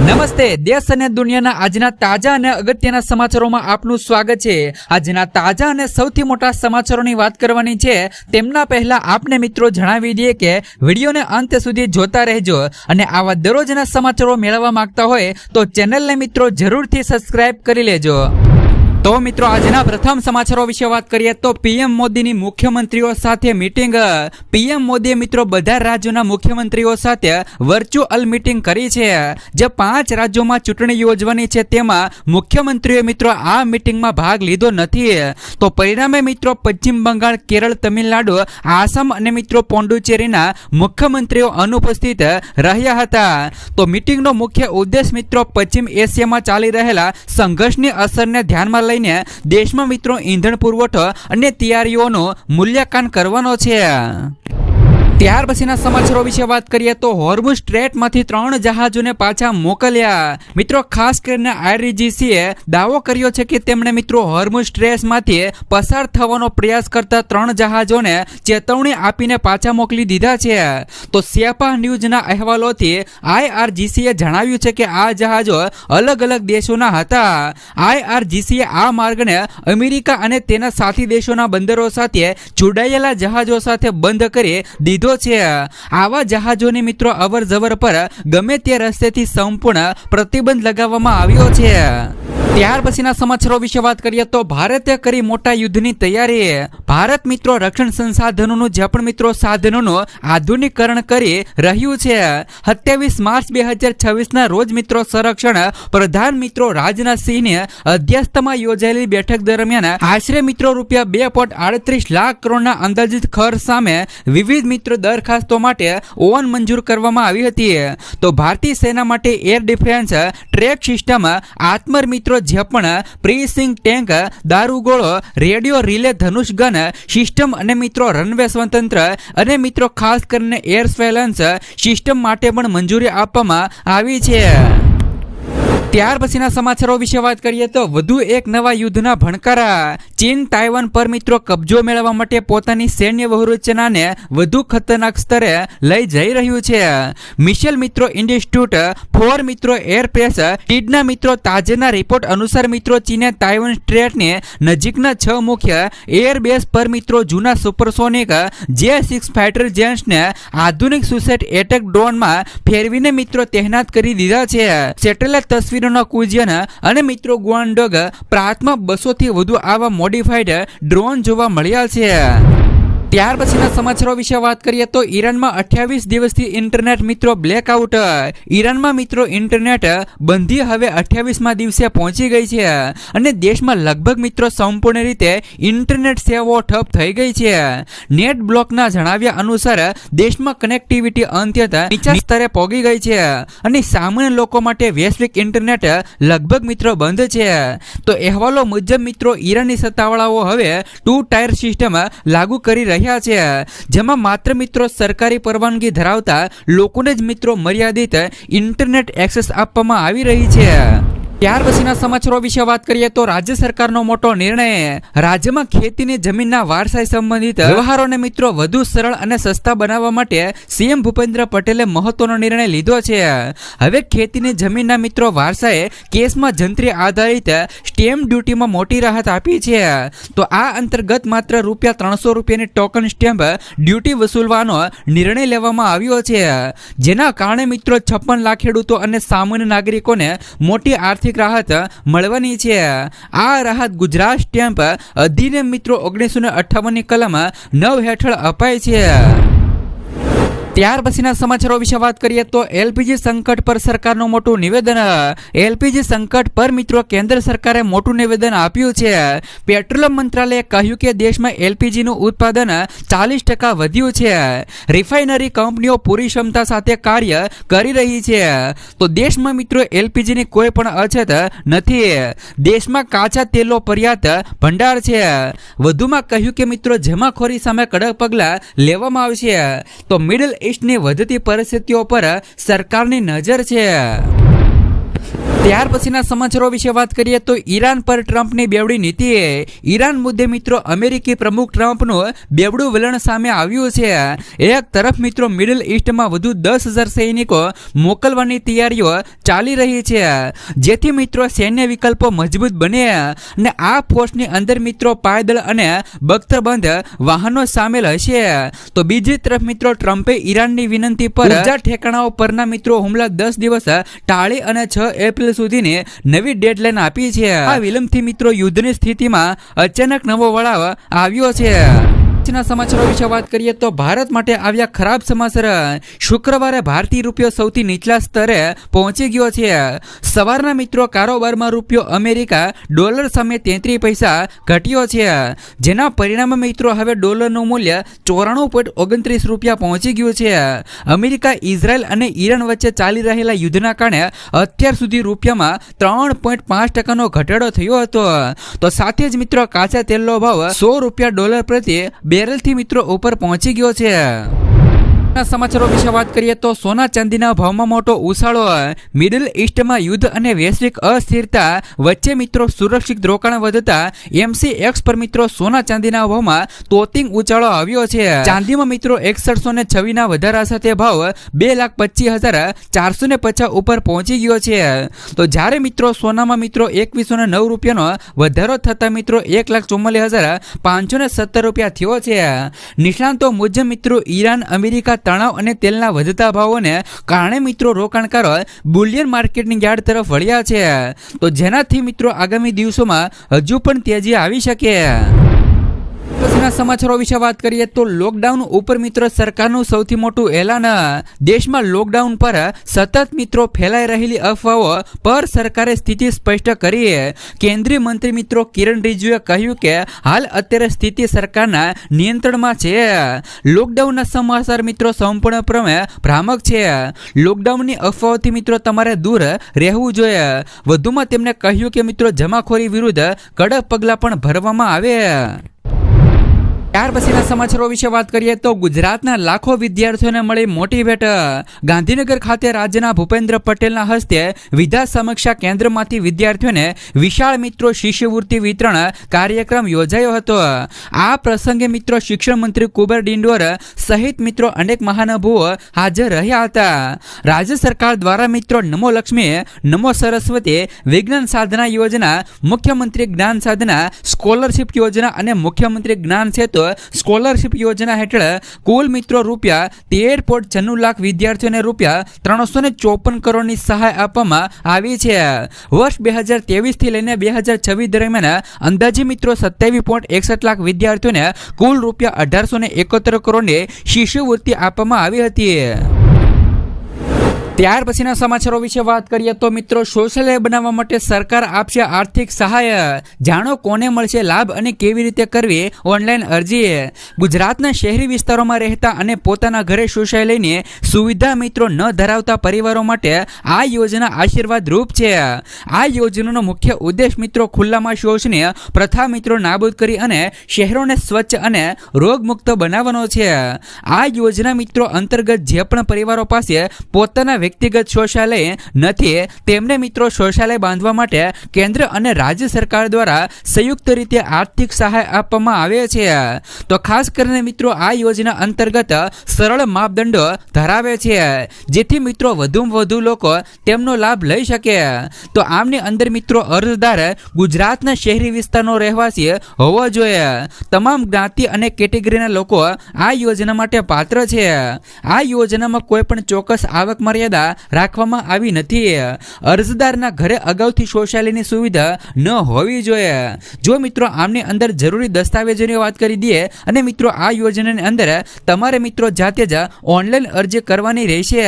નમસ્તે, દેશ અને દુનિયાના આજના તાજા અને અગત્યના સમાચારોમાં આપનું સ્વાગત છે। આજના તાજા અને સૌથી મોટા સમાચારોની વાત કરવાની છે। તેમના પહેલા આપને મિત્રો જણાવી દઈએ કે વિડીયોને અંત સુધી જોતા રહેજો અને આવા દરરોજના સમાચારો મેળવવા માંગતા હોય તો ચેનલને મિત્રો જરૂરથી સબસ્ક્રાઇબ કરી લેજો। તો મિત્રો આજના પ્રથમ સમાચારો વિશે વાત કરીએ તો પીએમ મોદીની મુખ્યમંત્રીઓ સાથે મીટિંગ। પીએમ મોદીએ મિત્રો બધા રાજ્યોના મુખ્યમંત્રીઓ સાથે વર્ચ્યુઅલ મીટિંગ કરી છે। જે 5 રાજ્યોમાં ચૂંટણી યોજવાની છે તેમાં મુખ્યમંત્રીઓએ મિત્રો આ મીટિંગમાં ભાગ લીધો નથી। તો પરિણામે મિત્રો પશ્ચિમ બંગાળ, કેરળ, તમિલનાડુ, આસામ અને મિત્રો પોંડુચેરીના મુખ્યમંત્રીઓ અનુપસ્થિત રહ્યા હતા। તો મીટિંગનો મુખ્ય ઉદ્દેશ મિત્રો પશ્ચિમ એશિયામાં ચાલી રહેલા સંઘર્ષની અસરને ધ્યાનમાં લઈને દેશમાં મિત્રો ઈંધણ પુરવઠો અને તૈયારીઓનું મૂલ્યાંકન કરવાનો છે। ત્યાર પછીના સમાચારો વિશે વાત કરીએ તો હોર્મુઝ સ્ટ્રેટમાંથી 3 જહાજોને પાછા મોકલ્યા। મિત્રો ખાસ કરીને આઈઆરજીસીએ દાવો કર્યો છે કે તેમણે મિત્રો હોર્મુઝ સ્ટ્રેટમાંથી પસાર થવાનો પ્રયાસ કરતા 3 જહાજોને ચેતવણી આપીને પાછા મોકલી દીધા છે। તો સ્યાપા ન્યૂઝના અહેવાલોથી આઈઆરજીસીએ જણાવ્યું છે કે આ જહાજો અલગ અલગ દેશોના હતા। આઈઆરજીસીએ આ માર્ગને અમેરિકા અને તેના સાથી દેશોના બંદરો સાથે જોડાયેલા જહાજો સાથે બંધ કરી દીધો છે। આવા જહાજોની મિત્રો અવર જવર પર ગમે તે રસ્તેથી સંપૂર્ણ પ્રતિબંધ લગાવવામાં આવ્યો છે। ત્યાર પછીના સમાચારો વિશે વાત કરીએ તો ભારતે કરી મોટા યુદ્ધની તૈયારી। ભારત મિત્રો રક્ષણ સંસાધનોનું જે પણ મિત્રો સાધનોનું આધુનિકરણ કરી રહ્યું છે। 27 માર્ચ 2026ના રોજ મિત્રો સંરક્ષણ પ્રધાન મિત્રો રાજનાથસિંહની અધ્યક્ષતામાં યોજાયેલી બેઠક દરમિયાન આશરે મિત્રો ₹2.38 લાખ કરોડના અંદાજિત ખર્ચ સામે વિવિધ મિત્રો દરખાસ્તો માટે ઓન મંજૂર કરવામાં આવી હતી। તો ભારતીય સેના માટે એર ડિફેન્સ ટ્રેક સિસ્ટમ, આત્મર મિત્રો જે પણ પ્રીસિંગ ટેન્ક, દારૂગોળો, રેડિયો રિલે ધનુષ ગન સિસ્ટમ અને મિત્રો રનવે સ્વતંત્ર અને મિત્રો ખાસ કરીને એર સર્વેલન્સ સિસ્ટમ માટે પણ મંજૂરી આપવામાં આવી છે। ત્યાર પછીના સમાચારો વિશે વાત કરીએ તો વધુ એક નવા યુદ્ધના ભણકારા। ચીન તાઇવાન પર મિત્રો કબજો મેળવવા માટે પોતાની સૈન્ય વ્યૂહરચનાને વધુ ખતરનાક સ્તરે લઈ જઈ રહ્યું છે। મિશેલ મિત્રો ઇન્સ્ટિટ્યૂટ ફોર મિત્રો એરસ્પેસ ટીડના મિત્રો તાજેતરના રિપોર્ટ અનુસાર મિત્રો ચીને તાઇવાન સ્ટ્રેટની નજીકના 6 મુખ્ય એરબેઝ પર મિત્રો જૂના સુપરસોનિક J-6 ફાઇટર જેટ્સને આધુનિક સુસેટ એટેક ડ્રોનમાં ફેરવીને મિત્રો તૈનાત કરી દીધા છે। સેટેલાઇટ તસવીરોના કુજિયન અને મિત્રો ગુઆન્ડોગ પ્રાંતમાં 200 થી વધુ આવા મોડિફાઈડ ડ્રોન જોવા મળ્યા છે। ત્યાર પછીના સમાચારો વિશે વાત કરીએ તો ઈરાનમાં 28 દિવસથી ઇન્ટરનેટ મિત્રો બ્લેકઆઉટ। ઈરાનમાં મિત્રો ઇન્ટરનેટ બંધી હવે 28મા દિવસે પહોંચી ગઈ છે અને દેશમાં લગભગ મિત્રો સંપૂર્ણ રીતે ઇન્ટરનેટ સેવાઓ ઠપ થઈ ગઈ છે। નેટ બ્લોકના જણાવ્યા અનુસાર દેશમાં કનેક્ટિવિટી અત્યંત નીચા સ્તરે પહોંચી ગઈ છે અને સામાન્ય લોકો માટે વૈશ્વિક ઇન્ટરનેટ લગભગ મિત્રો બંધ છે। તો અહેવાલો મુજબ મિત્રો ઈરાની સત્તાવાળાઓ હવે 2 ટાયર સિસ્ટમ લાગુ કરી રહ્યા છે, જેમાં માત્ર મિત્રો સરકારી પરવાનગી ધરાવતા લોકોને જ મિત્રો મર્યાદિત ઇન્ટરનેટ એક્સેસ આપવામાં આવી રહી છે। ત્યાર પછીના સમાચારો વિશે વાત કરીએ તો રાજ્ય સરકારનો મોટો નિર્ણય। રાજ્યમાં ખેતીની જમીનના વારસાઈ સંબંધિત વ્યવહારોને મિત્રો વધુ સરળ અને સસ્તા બનાવવા માટે સીએમ ભૂપેન્દ્ર પટેલે મહત્વનો નિર્ણય લીધો છે। હવે ખેતીની જમીનના મિત્રો વારસાએ કેસમાં જંત્રી આધારિત સ્ટેમ્પ ડ્યુટીમાં મોટી રાહત આપી છે। તો આ અંતર્ગત માત્ર ₹300ની ટોકન સ્ટેમ્પ ડ્યુટી વસૂલવાનો નિર્ણય લેવામાં આવ્યો છે, જેના કારણે મિત્રો 56 લાખ ખેડૂતો અને સામાન્ય નાગરિકોને મોટી આર્થિક રાહત મળવાની છે। આ રાહત ગુજરાત સ્ટેમ્પ અધિનિયમ મિત્રો 1958ની કલમ 9 હેઠળ અપાય છે। ત્યાર પછીના સમાચારો વિશે વાત કરીએ તો એલપીજી સંકટ પર સરકારનું મોટું નિવેદન। એલપીજી સંકટ પર મિત્રો કેન્દ્ર સરકારે મોટું નિવેદન આપ્યું છે। પેટ્રોલિયમ મંત્રાલયે કહ્યું કે દેશમાં એલપીજીનું ઉત્પાદન 40% વધ્યું છે। રિફાઇનરી કંપનીઓ પૂરી ક્ષમતા સાથે કાર્ય કરી રહી છે। તો દેશમાં મિત્રો એલપીજીની કોઈ પણ અછત નથી। દેશમાં કાચા તેલનો પર્યાપ્ત ભંડાર છે। વધુમાં કહ્યું કે મિત્રો જમાખોરી સામે કડક પગલાં લેવામાં આવશે। તો મિડલ ઈસ્ટની વધતી પરિસ્થિતિઓ પર સરકારની નજર છે। ત્યાર પછીના સમાચારો વિશે વાત કરીએ તો ઈરાન પર ટ્રમ્પની બેવડી નીતિ. ઈરાન મુદ્દે મિત્રો અમેરિકી પ્રમુખ ટ્રમ્પનું બેવડું વલણ સામે આવ્યું છે. એક તરફ મિત્રો મિડલ ઈસ્ટમાં વધુ 10,000 સૈનિકો મોકલવાની તૈયારીઓ ચાલી રહી છે, જેથી મિત્રો સૈન્ય વિકલ્પો મજબૂત બને અને આ ફોર્સની અંદર મિત્રો પાયદળ અને બખ્તરબંધ વાહનો સામેલ હશે. તો બીજી તરફ મિત્રો ટ્રમ્પે ઈરાનની વિનંતી પર ઉર્જા ઠેકાણાઓ પરના મિત્રો હુમલા 10 દિવસ ટાળી અને 6 એપ્રિલ સુધીની નવી ડેડલાઇન આપી છે. આ વિલંબથી મિત્રો યુદ્ધની સ્થિતિમાં અચાનક નવો વળાવ આવ્યો છે. સમાચારો વિશે વાત કરીએ તો ભારત માટે આવ્યા ખરાબ સમાચાર. શુક્રવારે ભારતીય રૂપિયો સૌથી નીચલા સ્તરે પહોંચી ગયો છે. સવારના મિત્રો કારોબારમાં રૂપિયો અમેરિકા ડોલર સામે 33 પૈસા ઘટ્યો છે, જેના પરિણામે મિત્રો હવે ડોલરનું મૂલ્ય 94.29 રૂપિયા પહોંચી ગયું છે. અમેરિકા, ઇઝરાયલ અને ઈરાન વચ્ચે ચાલી રહેલા યુદ્ધના કારણે અત્યાર સુધી રૂપિયામાં 3.5% ઘટાડો થયો હતો. તો સાથે જ મિત્રો કાચા તેલનો ભાવ $100 ડોલર પ્રતિ બેરલથી મિત્રો ઉપર પહોંચી ગયો છે. સમાચારો વિશે વાત કરીએ તો સોના ચાંદીના ભાવમાં મોટો ઉછાળો. મિડલ ઈસ્ટમાં યુદ્ધ અને વૈશ્વિક અસ્થિરતા વચ્ચે મિત્રો સુરક્ષિત રોકાણ વધતા MCX પર મિત્રો સોના ચાંદીના ભાવમાં તોતિંગ ઉછાળો આવ્યો છે. ચાંદીમાં મિત્રો 6126 ના વધારા સાથે ભાવ 2,25,450 ઉપર પહોંચી ગયો છે. તો જ્યારે મિત્રો સોનામાં મિત્રો 2109 રૂપિયાનો વધારો થતા મિત્રો 1,44,517 રૂપિયા થયો છે. નિષ્ણાંતો મુજબ મિત્રો ઈરાન, અમેરિકા તણાવ અને તેલના વધતા ભાવોને કારણે મિત્રો રોકાણકારો બુલિયન માર્કેટની યાર્ડ તરફ વળ્યા છે. તો જેનાથી મિત્રો આગામી દિવસોમાં હજુ પણ તેજી આવી શકે. પછીના સમાચારો વિશે વાત કરીએ તો લોકડાઉન ઉપર મિત્રો સરકારનું સૌથી મોટું એલાન. દેશમાં લોકડાઉન પર સતત મિત્રો ફેલાઈ રહેલી અફવાઓ પર સરકારે સ્થિતિ સ્પષ્ટ કરી. કેન્દ્રીય મંત્રી મિત્રો કિરણ રિજિજુએ કહ્યું કે હાલ અત્યારે સ્થિતિ સરકારના નિયંત્રણમાં છે. લોકડાઉનના સમાચાર મિત્રો સંપૂર્ણપણે ભ્રામક છે. લોકડાઉનની અફવાઓથી મિત્રો તમારે દૂર રહેવું જોઈએ. વધુમાં તેમણે કહ્યું કે મિત્રો જમાખોરી વિરુદ્ધ કડક પગલાં પણ ભરવામાં આવે. ત્યાર પછીના સમાચારો વિશે વાત કરીએ તો ગુજરાતના લાખો વિદ્યાર્થીઓને મળી મોટી ભેટ. ગાંધીનગર ખાતે રાજ્યના ભૂપેન્દ્ર પટેલના હસ્તે વિદ્યા સમીક્ષા કેન્દ્રમાંથી વિદ્યાર્થીઓને વિશાળ મિત્રો શિષ્યવૃત્તિ વિતરણ કાર્યક્રમ યોજાયો હતો. આ પ્રસંગે મિત્રો શિક્ષણ મંત્રી કુબર ડિંડોર સહિત મિત્રો અનેક મહાનુભાવો હાજર રહ્યા હતા. રાજ્ય સરકાર દ્વારા મિત્રો નમો લક્ષ્મી, નમો સરસ્વતી વિજ્ઞાન સાધના યોજના, મુખ્યમંત્રી જ્ઞાન સાધના સ્કોલરશિપ યોજના અને મુખ્યમંત્રી જ્ઞાન સેતુ સ્કોલરશિપ યોજના હેઠળ કુલ મિત્રો રૂપિયા 13.96 લાખ વિદ્યાર્થીઓને રૂપિયા 354 કરોડની સહાય આપવામાં આવી છે. વર્ષ 2023 થી લઈને 2026 દરમિયાન અંદાજે મિત્રો 27.61 લાખ વિદ્યાર્થીઓને કુલ રૂપિયા 1871 કરોડની શિષ્યવૃત્તિ આપવામાં આવી હતી. ત્યાર પછીના સમાચારો વિશે વાત કરીએ તો મિત્રો શૌચાલય બનાવવા માટે સરકાર આપશે આર્થિક સહાય. જાણો કોને મળશે લાભ અને કેવી રીતે કરવી ઓનલાઈન અરજી. ગુજરાતના શહેરી વિસ્તારોમાં રહેતા અને પોતાના ઘરે શૌચાલયની સુવિધા મિત્રો ન ધરાવતા પરિવારો માટે આ યોજના આશીર્વાદ રૂપ છે. આ યોજનાનો મુખ્ય ઉદ્દેશ મિત્રો ખુલ્લામાં શૌચની પ્રથા મિત્રો નાબૂદ કરી અને શહેરોને સ્વચ્છ અને રોગમુક્ત બનાવવાનો છે. આ યોજના મિત્રો અંતર્ગત જે પણ પરિવારો પાસે પોતાના વ્યક્તિગત શૌચાલય નથી તેમને મિત્રો શૌચાલય બાંધવા માટે કેન્દ્ર અને રાજ્ય સરકાર દ્વારા સંયુક્ત રીતે આર્થિક સહાય આપવામાં આવે છે. તો ખાસ કરીને મિત્રો આ યોજના અંતર્ગત સરળ માપદંડો ધરાવે છે, જેથી મિત્રો વધુમાં વધુ લોકો તેમનો લાભ લઈ શકે. તો આમની અંદર મિત્રો અરજદાર ગુજરાતના શહેરી વિસ્તારનો રહેવાસી હોવો જોઈએ. તમામ જ્ઞાતિ અને કેટેગરીના લોકો આ યોજના માટે પાત્ર છે. આ યોજનામાં કોઈ પણ ચોક્કસ આવક મર્યાદા રાખવામાં આવી નથી. અરજદારના ઘરે અગાઉથી શૌચાલયની સુવિધા ન હોવી જોઈએ. જો મિત્રો આમની અંદર જરૂરી દસ્તાવેજોની વાત કરી દઈએ અને મિત્રો આ યોજનાની અંદર તમારે મિત્રો જાતે જ ઓનલાઈન અરજી કરવાની રહેશે.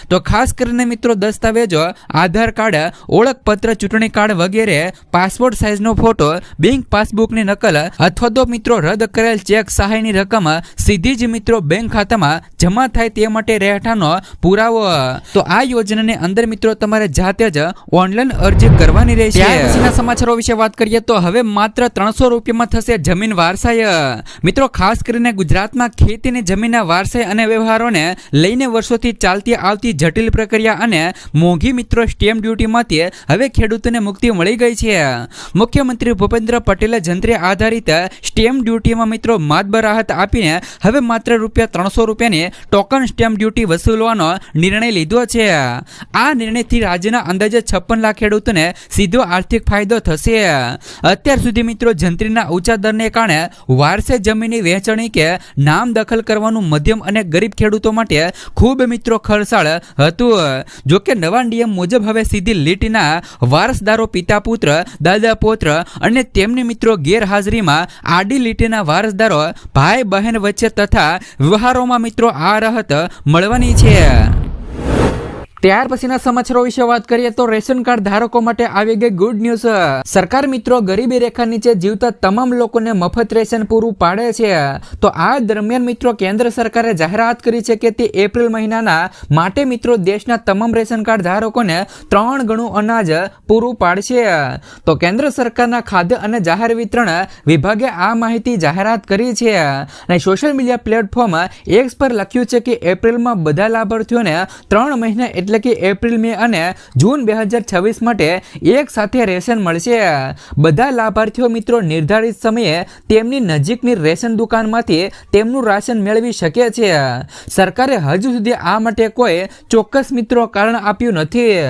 તો ખાસ કરીને મિત્રો દસ્તાવેજો આધાર કાર્ડ, ઓળખપત્ર, ચૂંટણી કાર્ડ વગેરે, પાસપોર્ટ સાઇઝનો ફોટો, બેંક પાસબુકની નકલ અથવા તો મિત્રો રદ કરેલ ચેક સહાયની રકમ સીધી જ મિત્રો બેંક ખાતામાં જમા થાય તે માટે રહેઠાણનો પુરાવો. તો આ યોજનાની અંદર મિત્રો તમારે જાતે જ ઓનલાઈન અરજી કરવાની રહેશે. ત્યાર પછીના સમાચારો વિશે વાત કરીએ તો હવે માત્ર 300 રૂપિયામાં થશે જમીન વારસાઈ. મિત્રો ખાસ કરીને ગુજરાતમાં ખેતીની જમીનના વારસાઈ અને વ્યવહારોને લઈને વર્ષોથી ચાલતી આવતી જટિલ પ્રક્રિયા અને મોંઘી મિત્રો સ્ટેમ્પ ડ્યુટીમાંથી હવે ખેડૂતોને મુક્તિ મળી ગઈ છે. મુખ્યમંત્રી ભૂપેન્દ્ર પટેલે જંત્રી આધારિત સ્ટેમ્પ ડ્યુટીમાં મિત્રો માતબર રાહત આપીને હવે માત્ર ₹300 રૂપિયાની ટોકન સ્ટેમ્પ ડ્યુટી વસૂલવાનો નિર્ણય લીધો છે. આ નિર્ણયથી રાજ્યના અંદાજે 56 લાખ ખેડૂતોને સીધો આર્થિક ફાયદો થશે. અત્યાર સુધી મિત્રો જંત્રીના ઊંચા દરને કારણે વારસે જમીનની વહેંચણી કે નામ દખલ કરવાનું મધ્યમ અને ગરીબ ખેડૂતો માટે ખૂબ મિત્રો ખર્ચાળ હતું. જોકે નવા નિયમ મુજબ હવે સીધી લીટીના વારસદારો પિતા પુત્ર દાદા પૌત્ર અને તેમની મિત્રો ગેરહાજરીમાં આડી લીટીના વારસદારો ભાઈ બહેન વચ્ચે તથા વ્યવહારોમાં મિત્રો આ રાહત મળવાની છે. ત્યાર પછીના સમાચારો વિશે વાત કરીએ તો રેશન કાર્ડ ધારકો માટે આવી ગઈ ગુડ ન્યૂઝ. સરકાર મિત્રો ગરીબી રેખા નીચે જીવતા તમામ લોકોને મફત રેશન પૂરું પાડે છે. તો આ દરમિયાન મિત્રો કેન્દ્ર સરકારે જાહેરાત કરી છે કે તે એપ્રિલ મહિનાના માટે મિત્રો દેશના તમામ રેશન કાર્ડ ધારકોને 3 ગણું અનાજ પૂરું પાડશે. તો કેન્દ્ર સરકારના ખાદ્ય અને જાહેર વિતરણ વિભાગે આ માહિતી જાહેરાત કરી છે અને સોશિયલ મીડિયા પ્લેટફોર્મ એક્સ પર લખ્યું છે કે એપ્રિલમાં બધા લાભાર્થીઓને 3 મહિના એટલે કે એપ્રિલ મે અને જૂન 2026 માટે એક સાથે રેશન મળશે. બધા લાભાર્થીઓ મિત્રો નિર્ધારિત સમયે તેમની નજીકની રેશન દુકાનમાંથી તેમનું રાશન મેળવી શકે છે. સરકારે હજુ સુધી આ માટે કોઈ ચોક્કસ મિત્રો કારણ આપ્યું નથી.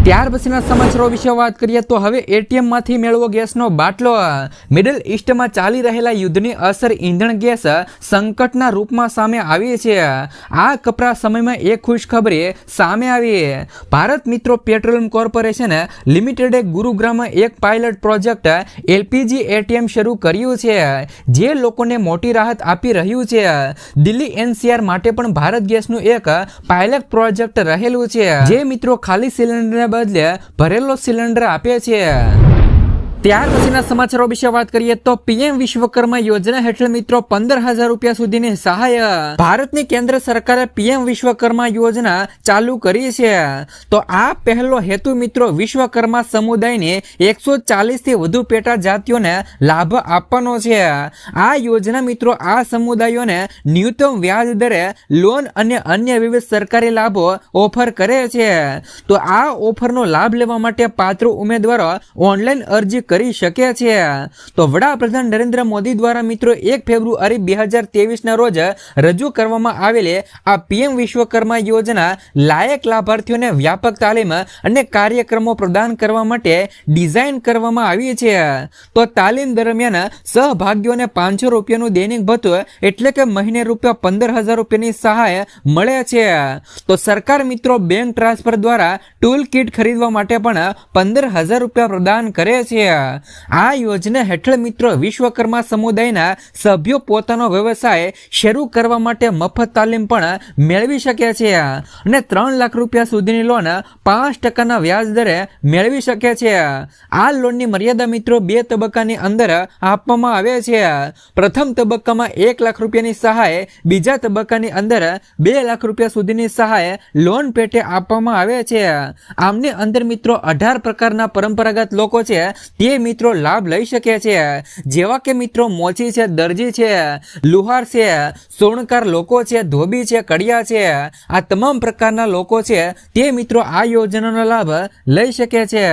ત્યાર પછીના સમાચારો વિશે વાત કરીએ તો હવે એટીએમ માંથી મેળવો ગેસનો બાટલો. મિડલ ઈસ્ટમાં ચાલી રહેલા યુદ્ધની અસર ઈંધણ ગેસ સંકટના રૂપમાં સામે આવી છે. આ કપરા સમયમાં એક ખુશખબરી સામે આવી. ભારત મિત્રો પેટ્રોલિયમ કોર્પોરેશન લિમિટેડે ગુરુગ્રામમાં એક પાયલટ પ્રોજેક્ટ એલપીજી એટીએમ શરૂ કર્યું છે જે લોકોને મોટી રાહત આપી રહ્યું છે. દિલ્હી એનસીઆર માટે પણ ભારત ગેસનું એક પાયલટ પ્રોજેક્ટ રહેલું છે જે મિત્રો ખાલી સિલિન્ડર બદલે ભરેલો સિલિન્ડર આપે છે. ત્યાર પછીના સમાચારો વિશે વાત કરીએ તો પીએમ વિશ્વકર્મા યોજના હેઠળ મિત્રો 15,000 રૂપિયા સુધીની સહાય. ભારતની કેન્દ્ર સરકારે પીએમ વિશ્વકર્મા યોજના ચાલુ કરી છે. તો આ પહેલો હેતુ મિત્રો વિશ્વકર્મા સમુદાયની 140 થી વધુ પેટા જાતિઓને લાભ આપવાનો છે. આ યોજના મિત્રો આ સમુદાયોને ન્યૂનતમ વ્યાજ દરે લોન અને અન્ય વિવિધ સરકારી લાભો ઓફર કરે છે. તો આ ઓફરનો લાભ લેવા માટે પાત્ર ઉમેદવારો ઓનલાઈન અરજી કરી શકે છે. તો વડાપ્રધાન નરેન્દ્ર મોદી દ્વારા મિત્રો 1 ફેબ્રુઆરી 2023 ના રોજ રજૂ કરવામાં આવેલી આ પીએમ વિશ્વકર્મા યોજના લાયક લાભાર્થીઓને વ્યાપક તાલીમ અને કાર્યક્રમો પ્રદાન કરવા માટે ડિઝાઇન કરવામાં આવી છે. તો તાલીમ દરમિયાન સહભાગીઓને 500 રૂપિયાનું દૈનિક ભથ્થું એટલે કે મહિને ₹15,000 રૂપિયાની સહાય મળે છે. તો સરકાર મિત્રો બેંક ટ્રાન્સફર દ્વારા ટૂલ કિટ ખરીદવા માટે પણ 15,000 રૂપિયા પ્રદાન કરે છે. આ યોજના હેઠળ મિત્રો વિશ્વકર્મા સમુદાયના સભ્યો પોતાનો વ્યવસાય શરૂ કરવા માટે મફત તાલીમ પણ મેળવી શકે છે અને 3 લાખ રૂપિયા સુધીની લોન 5% વ્યાજ દરે મેળવી શકે છે. આ લોનની મર્યાદા મિત્રો 2 તબક્કાની અંદર આપવામાં આવે છે. પ્રથમ તબક્કામાં 1 લાખ રૂપિયાની સહાય, બીજા તબક્કાની અંદર 2 લાખ રૂપિયા સુધીની સહાય લોન પેટે આપવામાં આવે છે. આમની અંદર મિત્રો 18 પ્રકારના પરંપરાગત લોકો છે તે મિત્રો લાભ લઈ શકે છે, જેવા કે મિત્રો મોચી છે, દરજી છે, લુહાર છે, સોણકાર લોકો છે, ધોબી છે, કડિયા છે. આ તમામ પ્રકારના લોકો છે તે મિત્રો આ યોજનાનો લાભ લઈ શકે છે.